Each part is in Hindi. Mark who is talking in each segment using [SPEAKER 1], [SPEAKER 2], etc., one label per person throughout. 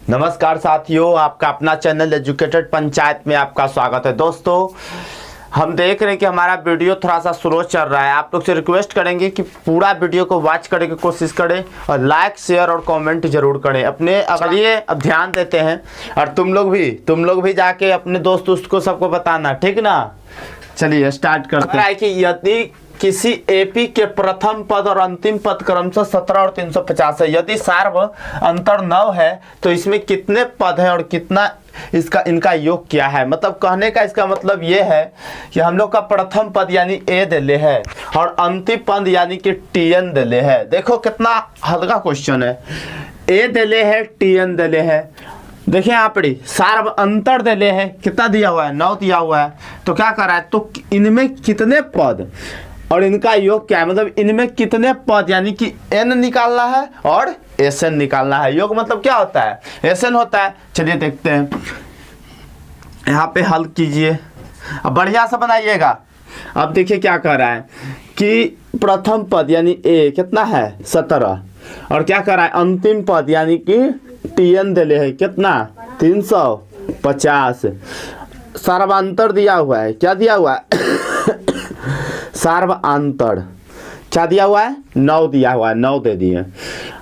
[SPEAKER 1] नमस्कार साथियों, आपका अपना चैनल एजुकेटेड पंचायत में आपका स्वागत है। दोस्तों, हम देख रहे हैं कि हमारा वीडियो थोड़ा सा स्लो चल रहा है। आप लोग से रिक्वेस्ट करेंगे कि पूरा वीडियो को वॉच करने की कोशिश करें और लाइक शेयर और कमेंट जरूर करें। अपने चलिए अब ध्यान देते हैं, और तुम लोग भी जाके अपने दोस्त को सबको बताना, ठीक ना। चलिए स्टार्ट करते हैं कि यदि किसी एपी के प्रथम पद और अंतिम पद क्रमशः 17 और 350 है, यदि सार्व अंतर 9 है तो इसमें कितने पद हैं और कितना इनका योग क्या है। मतलब कहने का इसका मतलब ये है कि हम लोग का प्रथम पद यानी ए दिले है और अंतिम पद यानी कि टीएन दिले है। देखो कितना हल्का क्वेश्चन है। ए दिले है, टीएन दिले है। देखिए यहाँ पर सार्व अंतर दिले है, कितना दिया हुआ है, 9 दिया हुआ है। तो क्या कर रहा है, तो इनमें कितने पद और इनका योग क्या है, मतलब इनमें कितने पद यानी कि n निकालना है और Sn निकालना है। योग मतलब क्या होता है, Sn होता है। चलिए देखते हैं, यहाँ पे हल कीजिए, अब बढ़िया से बनाइएगा। अब देखिए क्या कह रहा है कि प्रथम पद यानी a कितना है 17, और क्या कर रहा है अंतिम पद यानी कि Tn दिले है कितना 350। सार्वांतर दिया हुआ है, क्या दिया हुआ है सार्वांतर क्या दिया हुआ है, 9 दिया हुआ है, 9 दे दिए।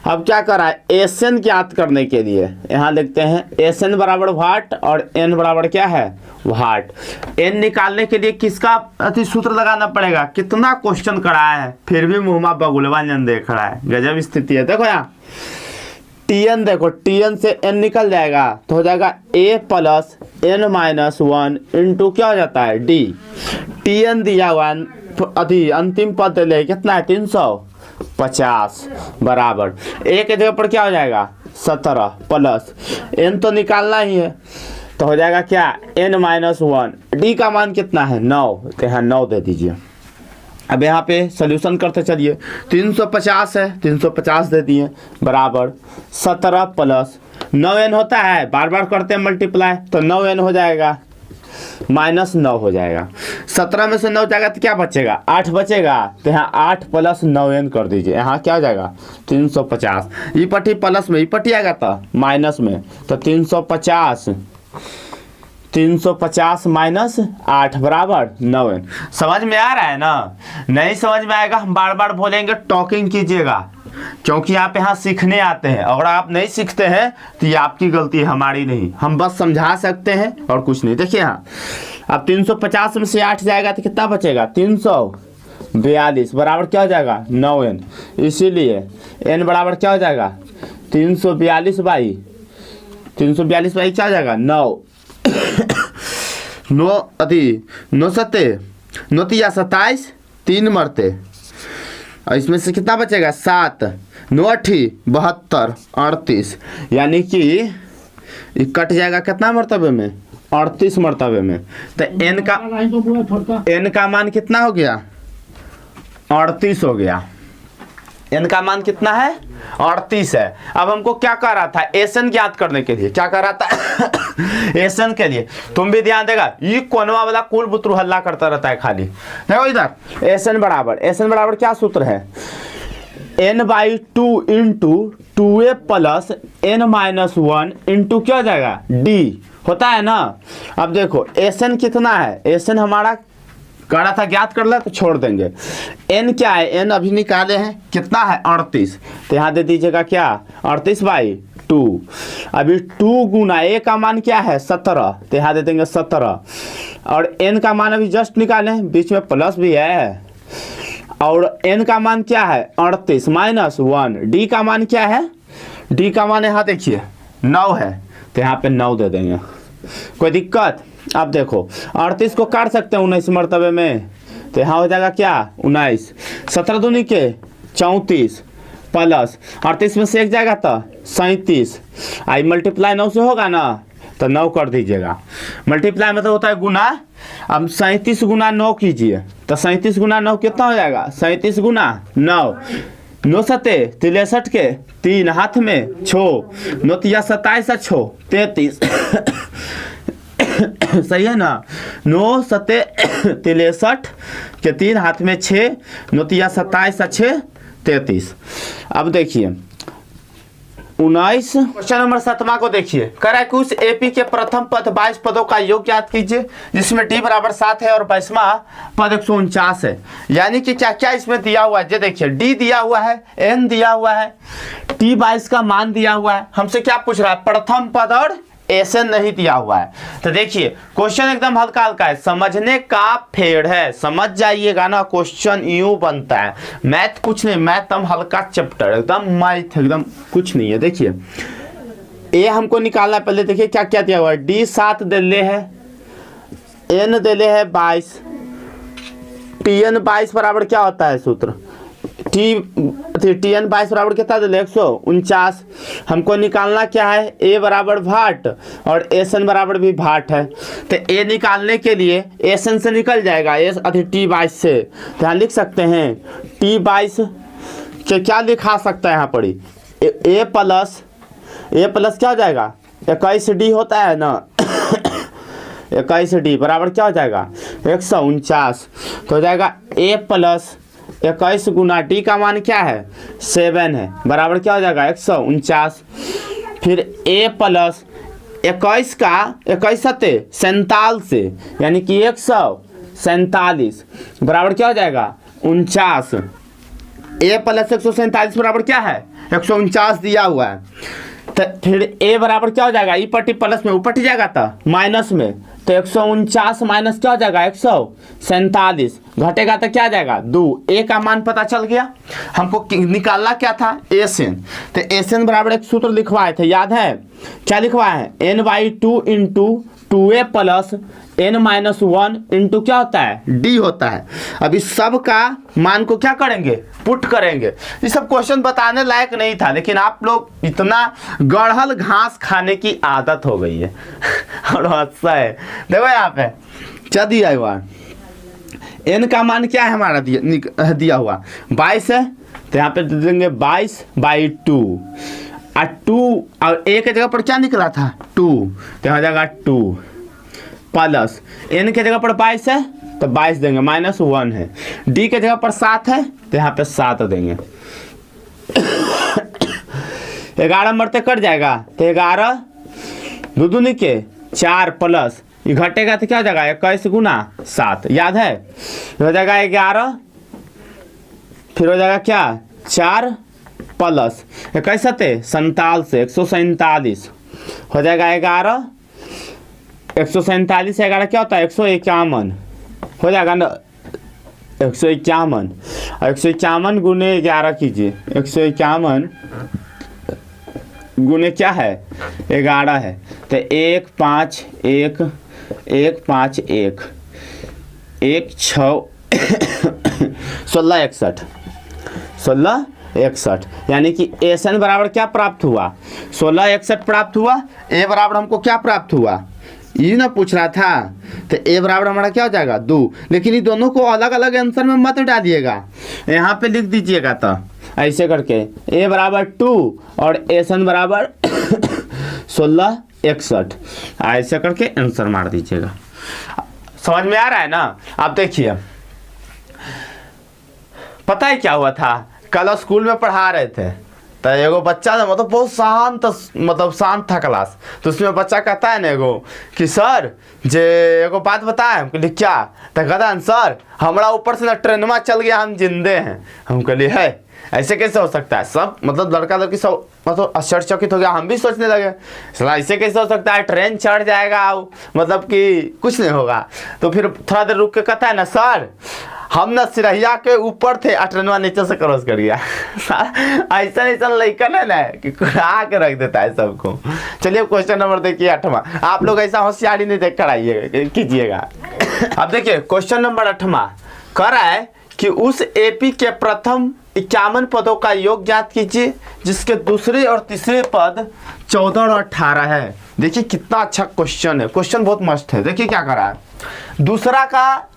[SPEAKER 1] अब क्या कर रहा है Sn ज्ञात करने के लिए यहाँ लिखते हैं Sn बराबर वाट और n बराबर क्या है वाट। n निकालने के लिए किसका सूत्र लगाना पड़ेगा। कितना क्वेश्चन कराया है फिर भी मुहम्मा बगुलवा जन देख रहा है, गजब स्थिति है। देखो यहाँ Tn, देखो Tn से n निकल जाएगा तो हो जाएगा a plus n minus 1 into क्या हो जाता है d। Tn दिया हुआ अंतिम पद ले कितना है 350 बराबर a के जगह पर क्या हो जाएगा 17 प्लस n तो निकालना ही है, तो हो जाएगा क्या n माइनस 1। d का मान कितना है 9, तो यहाँ 9 दे दीजिए। अब यहाँ पे सोल्यूशन करते चलिए, 350 है 350 दे दिए बराबर 17 प्लस 9n होता है, बार बार करते हैं मल्टीप्लाई, तो 9n हो जाएगा माइनस 9 हो जाएगा। 17 में से 9 जाएगा तो क्या बचेगा 8 बचेगा, तो यहाँ 8 प्लस 9n कर दीजिए। यहाँ क्या हो जाएगा 350, ई पट्टी प्लस में, ई पट्टी आएगा तो माइनस में, तो 350 माइनस 8 बराबर 9n। समझ में आ रहा है ना। नहीं समझ में आएगा हम बार बार बोलेंगे, टॉकिंग कीजिएगा, क्योंकि आप यहाँ सीखने आते हैं। अगर आप नहीं सीखते हैं तो ये आपकी गलती है, हमारी नहीं। हम बस समझा सकते हैं और कुछ नहीं। देखिए यहाँ अब 350 में से 8 जाएगा तो कितना बचेगा 342 बराबर क्या हो जाएगा 9n। इसीलिए n बराबर क्या हो जाएगा 342 बाई क्या हो जाएगा 9 9 सत्ते 9 तिया 27 3 मरते, और इसमें से कितना बचेगा 7 9 8 72 38, यानी कि कट जाएगा कितना मरतबे में 38 मरतबे में। तो n का मान कितना हो गया 38 हो गया। n का मान कितना है 38 है। अब हमको क्या कह रहा था Sn ज्ञात करने के लिए, क्या कह रहा था Sn के लिए तुम भी ध्यान देगा, ये कोनवा वाला कुल बुतरू हल्ला करता रहता है खाली। देखो इधर Sn बराबर क्या सूत्र है n/2 into 2a plus n minus 1 into क्या हो जाएगा d होता है ना। अब देखो Sn कितना है, Sn हमारा कह रहा था ज्ञात कर ले तो छोड़ देंगे। n क्या है, n अभी निकाले हैं कितना है 38, तो यहाँ दे दीजिएगा क्या 38/2। अभी 2 गुना a का मान क्या है 17, तो यहाँ दे देंगे 17, और n का मान अभी जस्ट निकाले हैं, बीच में प्लस भी है, और n का मान क्या है 38 माइनस 1। d का मान क्या है, d का मान यहाँ देखिए 9 है, तो यहाँ पे 9 दे देंगे। कोई दिक्कत। अब देखो 38 को काट सकते हैं 19 मरतबे में, तो यहाँ हो जाएगा क्या 19, 17 दूनी के 34 प्लस 38 में से 1 जाएगा तो 37, आई मल्टीप्लाई 9 से होगा ना, तो 9 कर दीजिएगा। मल्टीप्लाई मतलब होता है गुना। अब 37 गुना 9 कीजिए, तो 37 गुना 9 कितना हो जाएगा 37 गुना 9 9 सत्ते 63 के 3 हाथ में 6 9 तिया 27 6 33 सही है ना। 9 सत्ते 63 के 3 हाथ में 6 9 तिया 27 6 33। अब देखिए 19। क्वेश्चन नंबर 7 को देखिए, कह रहा है कि उस एपी के प्रथम पद 22 पदों का योग ज्ञात कीजिए जिसमें डी बराबर 7 है और 22वां पद 149 है। यानी कि क्या क्या इसमें दिया हुआ है, ये देखिए डी दिया हुआ है, एन दिया हुआ है, टी 22 का मान दिया हुआ है। हमसे क्या पूछ रहा है, प्रथम पद और एसएन नहीं दिया हुआ है। तो देखिए क्वेश्चन एकदम हल्का हल्का है, समझने का फेड़ है, समझ जाइएगा ना। क्वेश्चन यूं बनता है, मैथ कुछ नहीं, मैथ एकदम हल्का चैप्टर, एकदम मैथ एकदम कुछ नहीं है। देखिए ए हमको निकालना है, पहले देखिए क्या क्या दिया हुआ है। डी 7 दिले है, एन दिले है 22, टी एन 22 बराबर क्या होता है सूत्र, टी एन 22 बराबर कितना दिले 149। हमको निकालना क्या है, ए बराबर भाट और एस एन बराबर भी भाट है। तो ए निकालने के लिए एस एन से निकल जाएगा, एस टी 22 से, तो यहाँ लिख सकते हैं टी 22 के क्या लिखा सकता है यहाँ पर ए प्लस क्या हो जाएगा 21 डी होता है ना 21 डी बराबर क्या हो जाएगा 149। तो हो जाएगा ए प्लस 21 गुना डी का मान क्या है 7 है, बराबर क्या हो जाएगा 149। फिर ए प्लस 21 का 21 सत्ते 47 से, यानी कि 147 बराबर क्या हो जाएगा 49। ए प्लस 147 बराबर क्या है 149 दिया हुआ है। तो फिर ए बराबर क्या हो जाएगा, ई पट्टी प्लस में ऊपर जाएगा तो माइनस में, तो 149 माइनस क्या हो जाएगा 147, घटेगा तो क्या आ जाएगा 2। ए का मान पता चल गया। हमको निकालना क्या था एस एन, तो एस एन बराबर एक सूत्र लिखवाए थे, याद है क्या लिखवाए हैं, n/2 into 2a plus n-1 into क्या होता है डी होता है। अब इस सब का मान को क्या करेंगे, पुट करेंगे। ये सब क्वेश्चन बताने लायक नहीं था, लेकिन आप लोग इतना गढ़ल घास खाने की आदत हो गई है और अच्छा है। देखो यहाँ पे क्या दिया हुआ, n का मान क्या है हमारा दिया हुआ 22 है, तो यहाँ पे दे देंगे 22/2 और 2 और a के जगह पर क्या निकला था 2, तो यहाँ जाएगा 2 प्लस n के जगह पर 22 है तो 22 देंगे, -1 है, d के जगह पर 7 है तो यहाँ पे 7 देंगे। 11 मरते कट जाएगा, तो 11 दो दूनी के 4 प्लस ये घटेगा तो क्या हो जाएगा 21 गुना 7, याद है, हो जाएगा 11, फिर हो जाएगा क्या 4 प्लस 21 सत्ते 47 से 147 हो जाएगा 11, 147 से 11 क्या होता है 151 हो जाएगा ना 151, और 151 गुने 11 कीजिए, 151 गुने क्या है 11 है, तो 1 5 1 1 5 1 1 6 16 61, यानी कि एस एन बराबर क्या प्राप्त हुआ 16 61 प्राप्त हुआ। ए बराबर हमको क्या प्राप्त हुआ ये ना पूछ रहा था, तो ए बराबर हमारा क्या हो जाएगा 2। लेकिन ये दोनों को अलग अलग आंसर में मत डालिएगा, यहाँ पे लिख दीजिएगा, तो ऐसे करके ए बराबर 2 और एस एन बराबर 16 61 ऐसे करके आंसर मार दीजिएगा। समझ में आ रहा है ना। आप देखिए पता है क्या हुआ था, कल स्कूल में पढ़ा रहे थे, तो एगो बच्चा ना मतलब बहुत शांत था क्लास, तो उसमें बच्चा कहता है ना एगो कि सर जे एगो बात बताए। हम कहलिए क्या, तो कहता है सर हमारा ऊपर से ना ट्रेनमा चल गया, हम जिंदे हैं। हम कहलिए है ऐसे कैसे हो सकता है, सब मतलब लड़का लड़की सब मतलब आश्चर्यचकित हो गया। हम भी सोचने लगे सला ऐसे कैसे हो सकता है, ट्रेन चढ़ जाएगा मतलब कि कुछ नहीं होगा। तो फिर थोड़ा देर रुक के कहता है ना सर हम ना सिरहिया के ऊपर थे, ट्रेनवा नीचे से क्रॉस कर गया। ऐसा लड़का है ना कि करा के रख देता है सबको। चलिए क्वेश्चन नंबर देखिए 8वां। आप लोग ऐसा होशियारी नहीं देख कर आइएगा कीजिएगा। अब देखिए क्वेश्चन नंबर 8वां कह रहा है कि उस एपी के प्रथम 51 पदों का योग ज्ञात कीजिए जिसके दूसरे और तीसरे पद 14 और 18 है। देखिए कितना अच्छा क्वेश्चन है, क्वेश्चन बहुत मस्त है। देखिए क्या कर रहा है, दूसरा का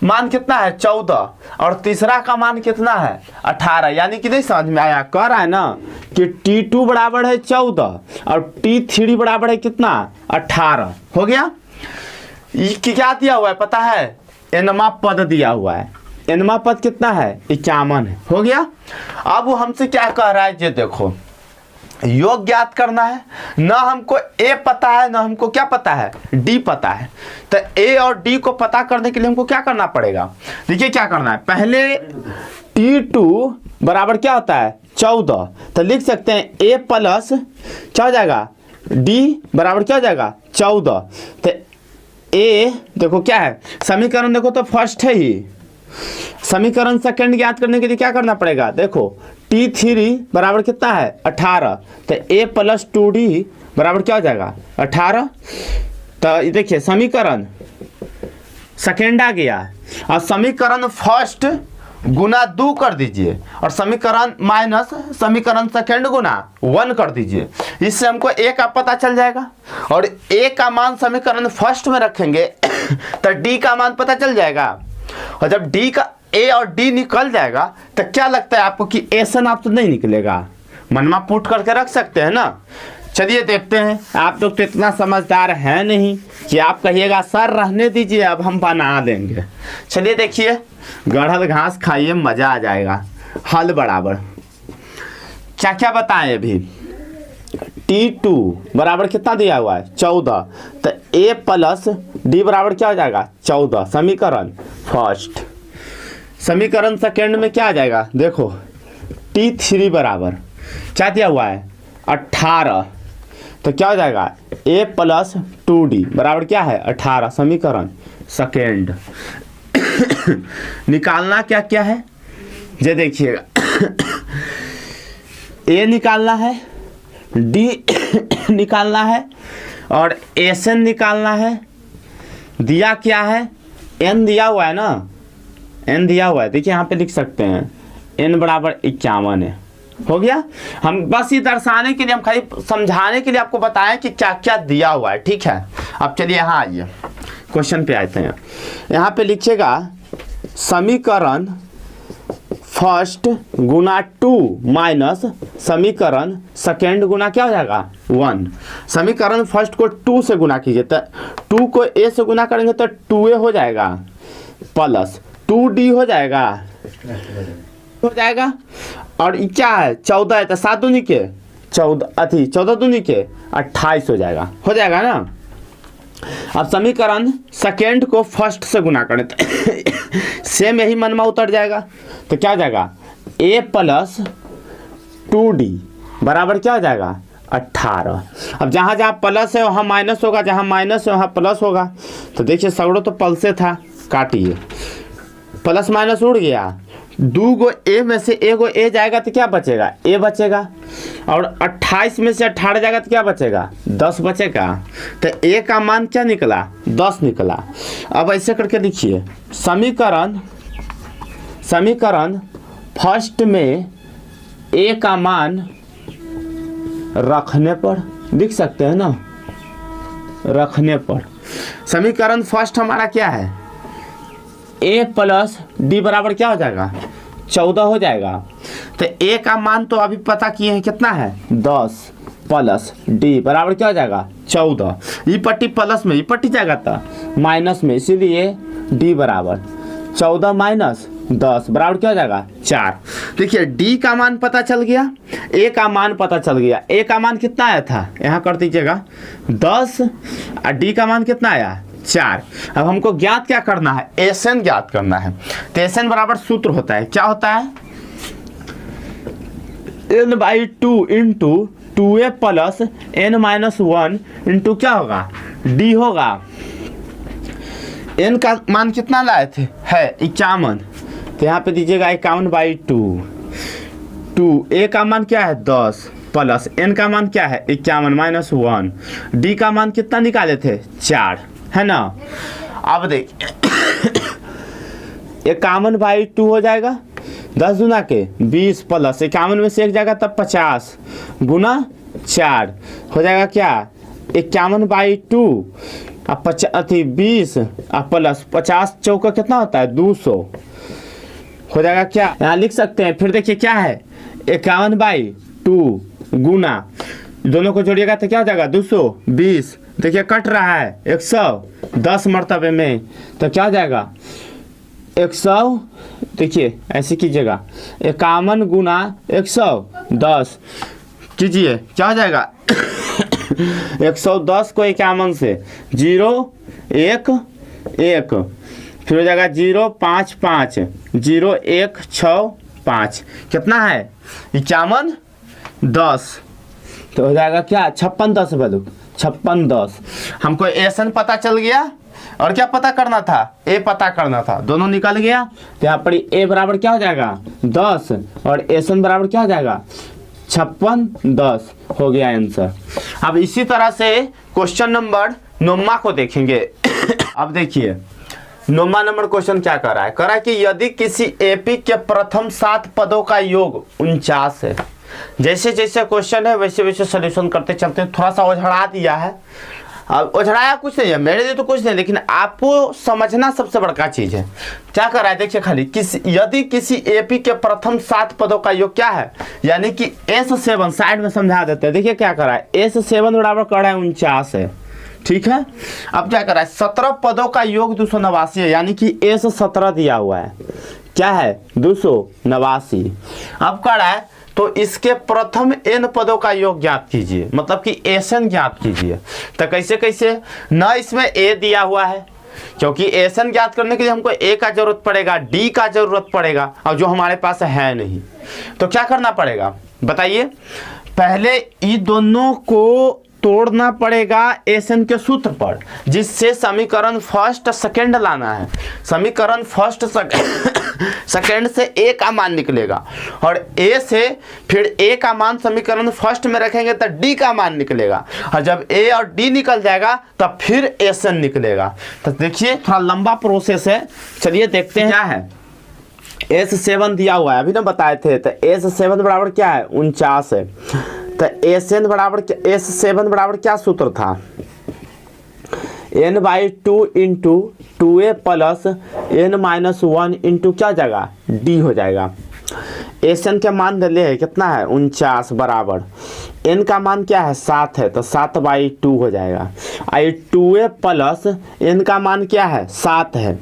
[SPEAKER 1] मान कितना है 14 और तीसरा का मान कितना है 18, यानी कि नहीं समझ में आया। कह रहा है ना कि T2 बराबर है 14 और T3 बराबर है कितना 18 हो गया। ये क्या दिया हुआ है पता है, एनमा पद दिया हुआ है, एनमा पद कितना है 51 है, हो गया। अब वो हमसे क्या कह रहा है ये देखो, योग ज्ञात करना है, ना हमको ए पता है ना हमको क्या पता है, डी पता है। तो ए और डी को पता करने के लिए हमको क्या करना पड़ेगा, देखिए क्या करना है। पहले T2 बराबर क्या होता है 14, तो लिख सकते हैं ए प्लस क्या हो जाएगा डी बराबर क्या हो जाएगा 14। तो ए देखो क्या है, समीकरण देखो तो फर्स्ट है ही, समीकरण सेकंड ज्ञात करने के लिए क्या करना पड़ेगा, देखो T3 बराबर कितना है 18, तो a प्लस 2d बराबर क्या हो जाएगा 18। तो देखिए समीकरण सेकंड आ गया, और समीकरण फर्स्ट गुना 2 कर दीजिए, और समीकरण माइनस समीकरण सेकंड गुना 1 कर दीजिए। इससे हमको a का पता चल जाएगा, और a का मान समीकरण फर्स्ट में रखेंगे तो d का मान पता चल जाएगा। और जब d का a और d निकल जाएगा तो क्या लगता है आपको कि एसन आप तो नहीं निकलेगा, मनमा पुट करके रख सकते हैं ना। चलिए देखते हैं, आप लोग तो इतना समझदार हैं नहीं कि आप कहिएगा सर रहने दीजिए अब हम बना देंगे। चलिए देखिए, गढ़ल घास खाइए मज़ा आ जाएगा। हल बराबर क्या क्या बताएं अभी, T2 बराबर कितना दिया हुआ है 14, तो a प्लस डी बराबर क्या हो जाएगा 14 समीकरण फर्स्ट। समीकरण सेकंड में क्या आ जाएगा, देखो T3 बराबर क्या दिया हुआ है 18, तो क्या हो जाएगा a प्लस 2d बराबर क्या है 18 समीकरण सेकंड। निकालना क्या क्या है ये देखिएगा, a निकालना है, d निकालना है, और एसन निकालना है। दिया क्या है n दिया हुआ है ना, n दिया हुआ है, देखिए यहाँ पे लिख सकते हैं n बराबर 51 है। हो गया, हम बस ये दर्शाने के लिए, हम खाली समझाने के लिए आपको बताएं कि क्या क्या दिया हुआ है, ठीक है। अब चलिए यहाँ आइए, क्वेश्चन पे आते हैं। यहाँ पे लिखिएगा समीकरण फर्स्ट गुना 2 माइनस समीकरण सेकेंड गुना क्या हो जाएगा 1। समीकरण फर्स्ट को 2 से गुना कीजिए, तो 2 को a से गुना करेंगे तो 2a हो जाएगा प्लस 2d हो जाएगा, और क्या है 14 है तो 7 दूनी के 14 दूनी के 28 हो जाएगा ना। अब समीकरण सेकेंड को फर्स्ट से गुना करें तो सेम यही मन में उतर जाएगा, तो क्या हो जाएगा a प्लस 2d बराबर क्या हो जाएगा 18। अब जहाँ जहाँ प्लस है वहाँ माइनस होगा, जहाँ माइनस है वहाँ प्लस होगा। तो देखिए सगड़ो तो पल से था, काटिए, प्लस माइनस उड़ गया, 2 गो a में से एगो a जाएगा तो क्या बचेगा a बचेगा, और 28 में से 18 जाएगा तो क्या बचेगा 10 बचेगा। तो a का मान क्या निकला 10 निकला। अब ऐसे करके लिखिए समीकरण फर्स्ट में a का मान रखने पर लिख सकते हैं ना, रखने पर समीकरण फर्स्ट हमारा क्या है a प्लस डी बराबर क्या हो जाएगा 14 हो जाएगा। तो a का मान तो अभी पता किए हैं कितना है 10 प्लस डी बराबर क्या हो जाएगा 14। ये पट्टी प्लस में, ये पट्टी जाएगा तो माइनस में, इसीलिए d बराबर 14 माइनस 10 बराबर क्या हो जाएगा 4। देखिए d का मान पता चल गया, a का मान पता चल गया। a का मान कितना आया था, यहाँ कर दीजिएगा 10, और d का मान कितना आया 4। अब हमको ज्ञात क्या करना है, एसन ज्ञात करना है। तो एसन बराबर सूत्र होता है, क्या होता है n/2 into 2a plus n-1 into क्या होगा d होगा। n का मान कितना लाए थे है 51, तो यहाँ पे दीजिएगा 51/2। a का मान क्या है 10 प्लस n का मान क्या है 51 माइनस 1, d का मान कितना निकाले थे 4 है ना। अब देखिए 51/2 हो जाएगा, 10 गुना के 20 प्लस 51 में से एक जाएगा तब 50 गुना 4 हो जाएगा क्या 51/2 अब 20 प्लस 50 चौका कितना होता है 200 हो जाएगा क्या, यहाँ लिख सकते हैं। फिर देखिए क्या है 51/2 गुना, दोनों को जोड़िएगा तो क्या हो जाएगा 220, देखिए कट रहा है 110 मरतबे में, तो क्या हो जाएगा 100, देखिए ऐसे कीजिएगा 51 गुना 110 कीजिए, क्या हो जाएगा 110 को 51 से 0 1 1, फिर हो जाएगा 0 5 5 0 1 6 5, कितना है 51 10, तो हो जाएगा क्या 56 10 बलू 56 10। हमको एसन पता चल गया और क्या पता करना था, ए पता करना था, दोनों निकल गया। तो यहाँ पर ए बराबर क्या हो जाएगा 10 और एसन बराबर क्या हो जाएगा 56 10, हो गया आंसर। अब इसी तरह से क्वेश्चन नंबर 9 को देखेंगे। अब देखिए 9 नंबर क्वेश्चन क्या कर रहा है कि यदि किसी एपी के प्रथम 7 पदों का योग 49 है। जैसे जैसे क्वेश्चन है वैसे वैसे सोल्यूशन करते चलते हैं। थोड़ा सा ओझड़ा दिया है, अब ओझड़ाया कुछ नहीं है, मेरे लिए तो कुछ नहीं, लेकिन आपको समझना सबसे बड़का चीज है। क्या कर रहा है देखिए खाली, यदि किसी एपी के प्रथम 7 पदों का योग क्या है, यानी कि S7, साइड में समझा देते हैं। देखिए क्या कर रहा है, S7 बराबर कर रहा है 49 है, ठीक है। अब क्या कर रहा है 17 पदों का योग 289 है, यानी कि S17 दिया हुआ है, क्या है 289। अब कर रहा है तो इसके प्रथम n पदों का योग ज्ञात कीजिए, मतलब कि एसन ज्ञात कीजिए। तो कैसे कैसे, न इसमें a दिया हुआ है, क्योंकि एसन ज्ञात करने के लिए हमको a का जरूरत पड़ेगा, d का जरूरत पड़ेगा, और जो हमारे पास है नहीं। तो क्या करना पड़ेगा बताइए, पहले इन दोनों को तोड़ना पड़ेगा एसन के सूत्र पर, जिससे समीकरण फर्स्ट सेकंड लाना है। समीकरण फर्स्ट सेकंड से ए का मान निकलेगा, और ए से फिर ए का मान समीकरण फर्स्ट में रखेंगे तो डी का मान निकलेगा, और जब ए और डी निकल जाएगा तब फिर एसन निकलेगा। तो देखिए थोड़ा लंबा प्रोसेस है, चलिए देखते हैं क्या है। S7 दिया हुआ है, अभी ना बताए थे, तो S7 बराबर क्या है 49 है। तो S7 बराबर क्या सूत्र था, n/2 into 2a plus n-1 into क्या जाएगा d हो जाएगा। एसन के मान ले है कितना है 49 बराबर n का मान क्या है 7 है, तो 7/2 हो जाएगा। आई 2a प्लस n का मान क्या है 7 है,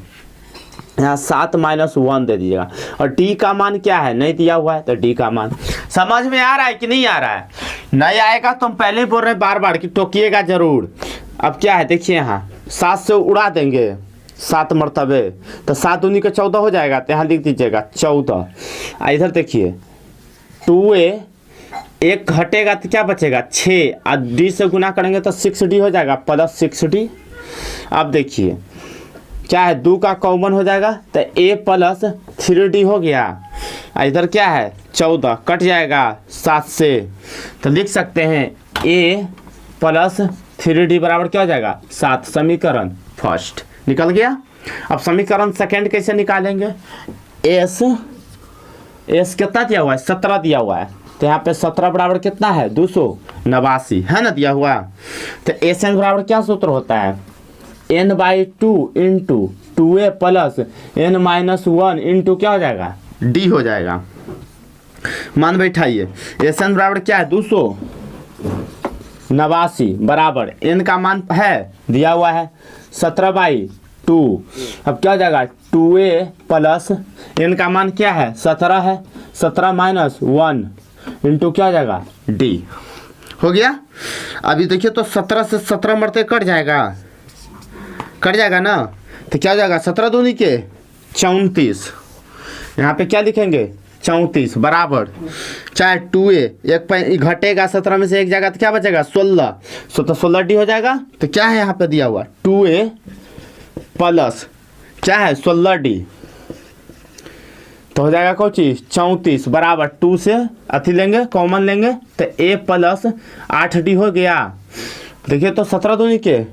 [SPEAKER 1] यहाँ 7 - 1 दे दीजिएगा, और d का मान क्या है नहीं दिया हुआ है, तो d का मान। समझ में आ रहा है कि नहीं आ रहा है? नहीं आएगा तो हम पहले बोल रहे हैं बार बार कि टोकिएगा जरूर। अब क्या है देखिए, यहाँ 7 से उड़ा देंगे 7 मरतबे, तो 7 दूनी का 14 हो जाएगा, तो यहाँ लिख दीजिएगा 14। इधर देखिए 2a, 1 घटेगा तो क्या बचेगा 6, और d से गुना करेंगे तो 6d हो जाएगा प्लस 6d। अब देखिए क्या है 2 का कॉमन हो जाएगा, तो a प्लस 3d हो गया। इधर क्या है 14 कट जाएगा 7 से, तो लिख सकते हैं a प्लस 3d बराबर क्या हो जाएगा 7। समीकरण फर्स्ट निकल गया। अब समीकरण सेकंड कैसे निकालेंगे, s कितना दिया हुआ है 17 दिया हुआ है, तो यहाँ पे 17 बराबर कितना है 289 है ना दिया हुआ। तो एसन बराबर क्या सूत्र होता है n/2 into 2a plus n-1 into क्या हो जाएगा d हो जाएगा। मान बैठाइए, एसन बराबर क्या है 289 बराबर n का मान है दिया हुआ है 17/2। अब क्या हो जाएगा 2a प्लस n का मान क्या है 17 है, 17 - 1 इंटू क्या हो जाएगा d हो गया। अभी देखिए तो 17 से 17 मरते कट जाएगा ना, तो क्या हो जाएगा 17 दूनी के 34, यहाँ पे क्या लिखेंगे 34 बराबर, चाहे 2a, एक घटेगा 17 में से एक जाएगा तो क्या बचेगा 16, तो 16d हो जाएगा। तो क्या है यहाँ पे दिया हुआ 2a प्लस क्या है 16d, तो हो जाएगा कौन चीज 34 बराबर 2 से अथी लेंगे कॉमन लेंगे, तो a प्लस 8d हो गया। देखिए तो 17 दूनी के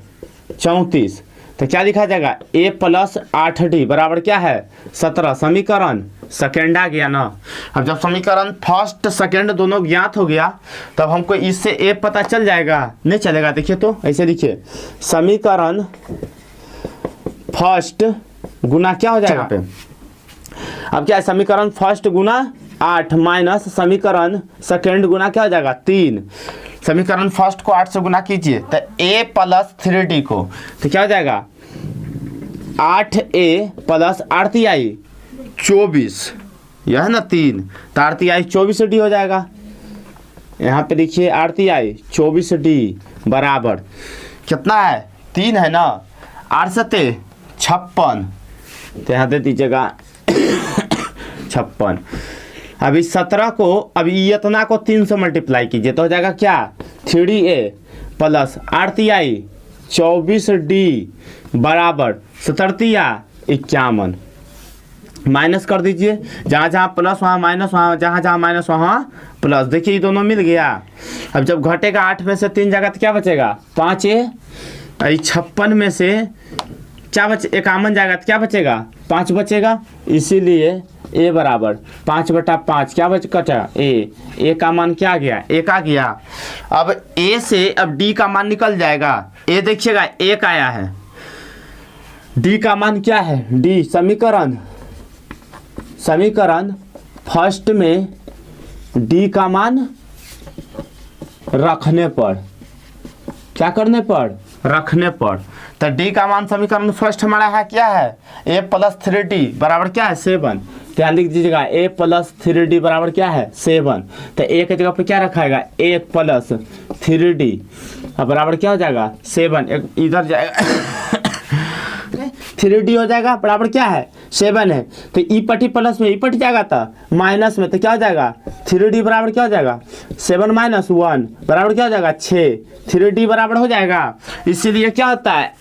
[SPEAKER 1] 34, तो क्या लिखा जाएगा a प्लस 8d बराबर क्या है 17। समीकरण सेकेंड आ गया ना। अब जब समीकरण फर्स्ट सेकेंड दोनों ज्ञात हो गया तब हमको इससे a पता चल जाएगा, नहीं चलेगा। देखिए तो ऐसे लिखिए, समीकरण फर्स्ट गुना क्या हो जाएगा पे, अब क्या है समीकरण फर्स्ट गुना 8 माइनस समीकरण सेकेंड गुना क्या हो जाएगा 3। समीकरण फर्स्ट को 8 से गुना कीजिए तो a प्लस 3d को, तो क्या हो जाएगा 8a प्लस 8 24, यह है ना 3, तो 8 24d हो जाएगा। यहाँ पे लिखिए आरती आई 24D बराबर कितना है 3 है ना, 8 सते 56, तो यहाँ दे दीजिएगा 56। अभी 17 को अभी इतना को 3 से मल्टीप्लाई कीजिए तो हो जाएगा क्या 3A प्लस आरती आई 24D बराबर 51, माइनस कर दीजिए, जहाँ जहाँ प्लस वहाँ माइनस, वहाँ जहाँ जहाँ माइनस वहाँ प्लस। देखिए ये दोनों मिल गया। अब जब घटेगा 8 में से 3 जाएगा तो क्या बचेगा 5A, 56 में से क्या बचे 51 जाएगा तो क्या बचेगा 5 बचेगा, इसीलिए A बराबर 5/5 क्या कटा A का मान क्या आ गया 1 आ गया। अब A से अब D का मान निकल जाएगा, A देखिएगा 1 आया है, D का मान क्या है D समीकरण फर्स्ट में D का मान रखने पर, क्या करने पर रखने पर, तो D का मान समीकरण फर्स्ट हमारा है क्या है A प्लस 3D बराबर क्या है 7, क्या लिख दीजिएगा A प्लस 3D बराबर क्या है 7, तो A की जगह पे क्या रखाएगा 1 प्लस 3D बराबर क्या हो जाएगा 7, इधर जाएगा 3D हो जाएगा बराबर क्या है 7 है, तो ई पटी प्लस में ई पटी जाएगा तो माइनस में, तो क्या हो जाएगा 3D बराबर क्या हो जाएगा 7 - 1 बराबर क्या हो जाएगा 6, 3D बराबर हो जाएगा। इसीलिए क्या होता है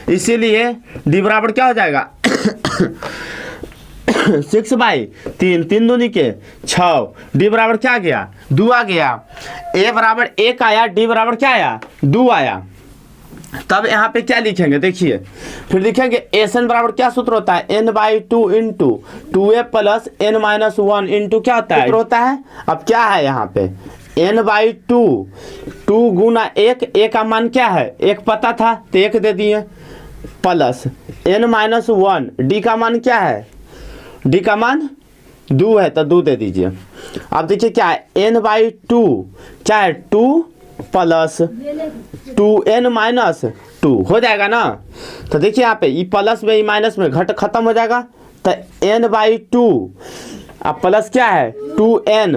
[SPEAKER 1] इसीलिए D बराबर क्या हो जाएगा 6/3, 3 दूनी के 6, D बराबर क्या आ गया 2 आ गया। A बराबर 1 आया, D बराबर क्या आया 2 आया। तब यहाँ पे क्या लिखेंगे देखिए, फिर लिखेंगे SN बराबर क्या सूत्र होता है n/2 into 2A plus n - 1 into क्या होता है होता है। अब क्या है यहाँ पे n/2 2 गुना 1, A का मान क्या है 1 पता था तो 1 दे दिए, प्लस n - 1 D का मान क्या है D का मान 2 है तो 2 दे दीजिए। अब देखिए क्या है n/2 क्या है 2 प्लस 2n - 2 हो जाएगा ना। तो देखिए यहाँ पे ई प्लस में ई माइनस में घट खत्म हो जाएगा, तो n/2 अब प्लस क्या है 2n,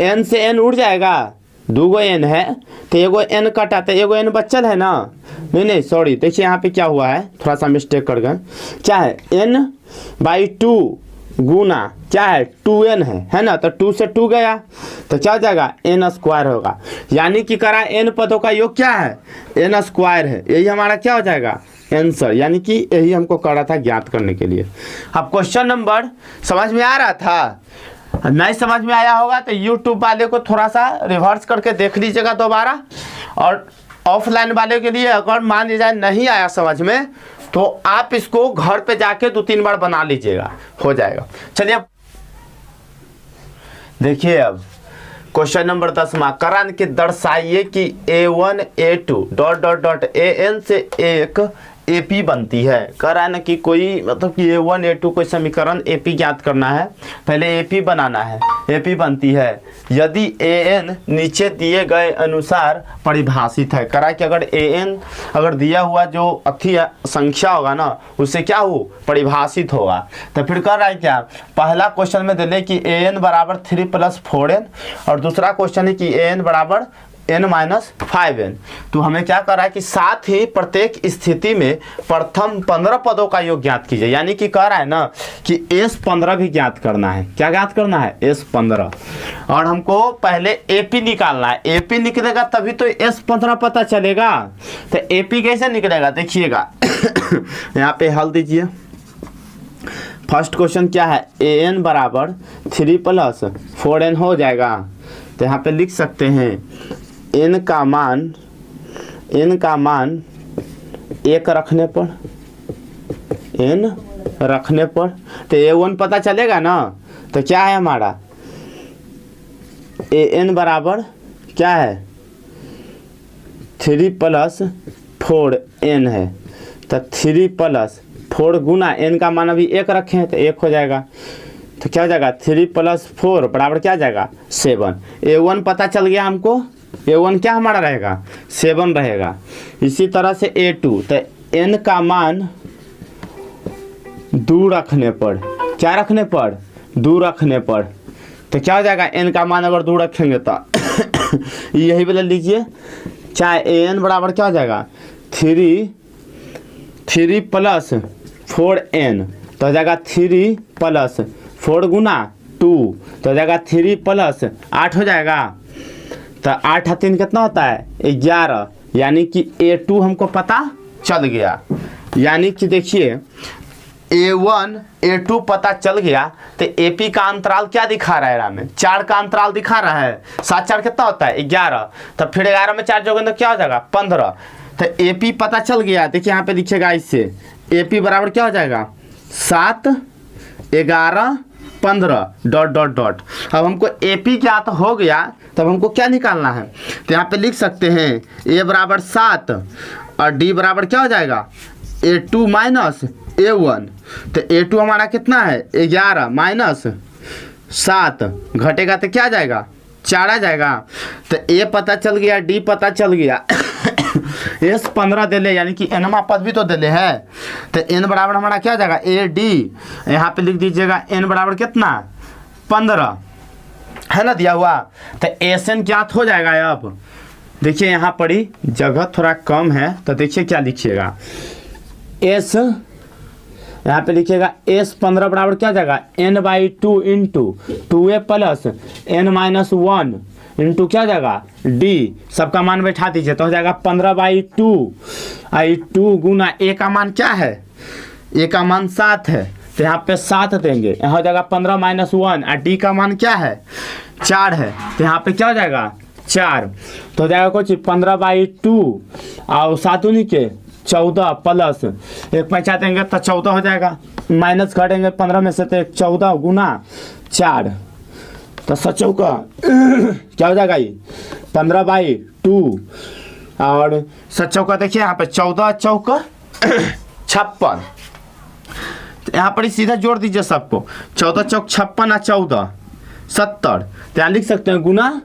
[SPEAKER 1] n से n उड़ जाएगा, 2 गो n है तो एगो n कटा तो एगो n बचल है ना, नहीं सॉरी, देखिए यहाँ पे क्या हुआ है थोड़ा सा मिस्टेक कर गए, क्या है n/2 गुना क्या है 2n है ना, तो 2 से 2 गया तो क्या हो जाएगा n² होगा, यानी कि करा n पदों का योग क्या है n² है, यही हमारा क्या हो जाएगा आंसर, यानी कि यही हमको कर रहा था ज्ञात करने के लिए। अब क्वेश्चन नंबर समझ में आ रहा था, नहीं समझ में आया होगा तो यूट्यूब वाले को थोड़ा सा रिवर्स करके देख लीजिएगा दोबारा, और ऑफलाइन वाले के लिए अगर मान लीजिए नहीं आया समझ में तो आप इसको घर पे जाके 2-3 बार बना लीजिएगा, हो जाएगा। चलिए देखिए अब क्वेश्चन नंबर 10 करण के दर्शाइए कि A1 A2 ... AN से एक AP बनती है। करा ना कि कोई मतलब कि A1 A2 कोई समीकरण AP ज्ञात करना है, पहले AP बनाना है, AP बनती है यदि AN नीचे दिए गए अनुसार परिभाषित है। करा कि अगर AN अगर दिया हुआ जो अथी संख्या होगा ना उससे क्या हो परिभाषित होगा, तो फिर कर रहा है क्या पहला क्वेश्चन में दिले कि AN बराबर 3 + 4n और दूसरा क्वेश्चन है कि AN बराबर n - 5n। तो हमें क्या कर रहा है कि साथ ही प्रत्येक स्थिति में प्रथम 15 पदों का योग ज्ञात कीजिए, यानी कि कह रहा है ना कि S15 भी ज्ञात करना है। क्या ज्ञात करना है S15, और हमको पहले AP निकालना है। AP निकलेगा तभी तो S15 पता चलेगा, तो AP कैसे निकलेगा देखिएगा यहाँ पे हल दीजिए। फर्स्ट क्वेश्चन क्या है AN बराबर 3 + 4n हो जाएगा, तो यहाँ पे लिख सकते हैं n का मान 1 रखने पर, n रखने पर तो A1 पता चलेगा ना, तो क्या है हमारा AN बराबर क्या है 3 + 4n है, तो 3 + 4 गुना n का मान अभी 1 रखे हैं तो 1 हो जाएगा, तो क्या हो जाएगा 3 + 4 बराबर क्या आ जाएगा 7। A1 पता चल गया हमको, A1 क्या हमारा रहेगा 7 रहेगा। इसी तरह से A2, तो n का मान 2 रखने पर, क्या रखने पर 2 रखने पर, तो क्या हो जाएगा, एन का मान अगर 2 रखेंगे तो यही वाला लीजिए, चाहे एन बराबर क्या हो जाएगा 3 प्लस 4n, तो हो जाएगा 3 प्लस 4 गुना 2, तो हो जाएगा 3 प्लस 8 हो जाएगा। तो 8 और 3 कितना होता है 11, यानी कि A2 हमको पता चल गया। यानी कि देखिए A1 A2 पता चल गया, तो AP का अंतराल क्या दिखा रहा है रामे, 4 का अंतराल दिखा रहा है। 7 4 कितना होता है 11, तो फिर 11 में 4 जोड़ेंगे तो क्या हो जाएगा 15। तो AP पता चल गया। देखिए यहाँ पे लिखेगा इससे AP बराबर क्या हो जाएगा 7 11 15 डॉट डॉट डॉट। अब हमको AP ज्ञात हो गया, तब हमको क्या निकालना है, तो यहाँ पे लिख सकते हैं A बराबर 7 और D बराबर क्या हो जाएगा A2 माइनस A1। तो A2 हमारा कितना है 11 माइनस 7, घटेगा तो क्या आ जाएगा 4 आ जाएगा। तो A पता चल गया, D पता चल गया S 15 दे ले, यानी कि एनमा पद भी तो दे ले है। तो N बराबर हमारा क्या हो जाएगा AD, यहाँ पे लिख दीजिएगा N बराबर कितना 15 है ना दिया हुआ। तो SN ज्ञात हो जाएगा। अब देखिए यहाँ पर ही जगह थोड़ा कम है, तो देखिए क्या लिखिएगा S, यहाँ पे लिखिएगा S 15 बराबर क्या हो जाएगा N/2 into 2A plus N-1 into क्या हो जाएगा D, सबका मान बैठा दीजिए तो हो जाएगा 15/2 2 गुना A का मान क्या है, A का मान 7 है, तो यहाँ पे 7 देंगे, यहाँ हो जाएगा 15 - 1 और D का मान क्या है 4 है, तो यहाँ पे क्या हो जाएगा 4, तो हो जाएगा कुछ 15/2 और 7 के 14 प्लस 1 पैंचा देंगे तो 14 हो जाएगा, माइनस करेंगे 15 में से तो 14 गुना 4, तो 7 चौका क्या हो जाएगा ये 15/2 और 7 चौका देखिए यहाँ पे 14 चौका 56, यहाँ पर सीधा जोड़ दीजिए सबको, 14 चौक 56 और 14 70, तो यहाँ लिख सकते हैं गुना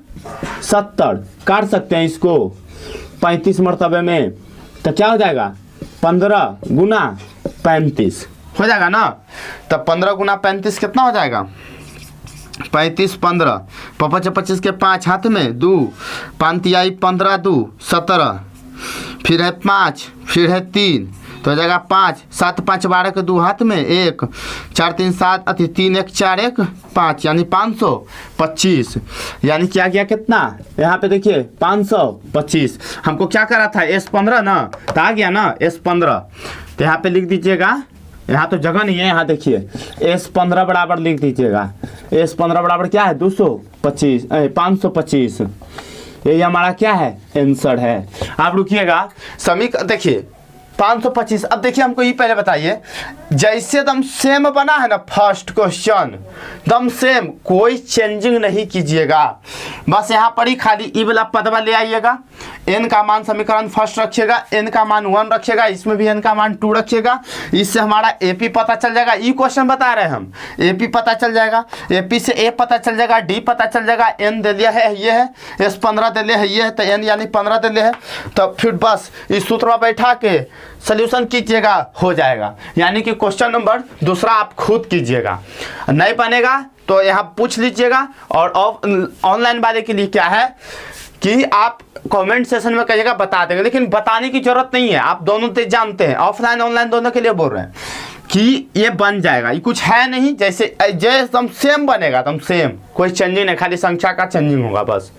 [SPEAKER 1] 70, काट सकते हैं इसको 35 मरतबे में, तो क्या हो जाएगा 15 गुना 35 हो जाएगा ना। तो 15 गुना 35 कितना हो जाएगा 35 15 5 25 के 5 हाथ में 2 5 तिहाई 15 2 17, फिर है 5, फिर है 3, तो हो जाएगा 5 7 5 12 के 2 हाथ में 1 4 3 7 3 1 4 1 5, यानी 525, यानी क्या गया कितना, यहाँ पे देखिए 525। हमको क्या करा था S15 ना, तो आ गया ना S15, तो यहाँ पे लिख दीजिएगा, यहाँ तो जगह नहीं है, यहाँ देखिए S15 बराबर लिख दीजिएगा, S15 बराबर क्या है 525, ये हमारा क्या है आंसर है। आप रुकिएगा समीकरण देखिए 525। अब देखिए हमको ये पहले बताइए, जैसे दम सेम बना है ना फर्स्ट क्वेश्चन, दम सेम, कोई चेंजिंग नहीं कीजिएगा, बस यहाँ पर ही खाली ई वाला पदवा ले आइएगा, n का मान समीकरण फर्स्ट रखिएगा, n का मान 1 रखिएगा, इसमें भी n का मान 2 रखिएगा, इससे हमारा AP पता चल जाएगा। ये क्वेश्चन बता रहे हैं हम, AP पता चल जाएगा, AP से A पता चल जाएगा, D पता चल जाएगा, N दे लिया है ये है, S15 दे लिया है ये है, तो N यानी 15 दे लिया है, तो फिर बस इस सूत्र में बैठा के सोल्यूशन कीजिएगा, हो जाएगा। यानी कि क्वेश्चन नंबर दूसरा आप खुद कीजिएगा, नहीं बनेगा तो यहाँ पूछ लीजिएगा। और ऑनलाइन वाले के लिए क्या है कि आप कमेंट सेशन में कहिएगा, बता देंगे, लेकिन बताने की जरूरत नहीं है, आप दोनों तो जानते हैं, ऑफलाइन ऑनलाइन दोनों के लिए बोल रहे हैं कि ये बन जाएगा, ये कुछ है नहीं, जैसे एकदम सेम बनेगा, एकदम सेम, कोई चेंजिंग नहीं, खाली संख्या का चेंजिंग होगा बस।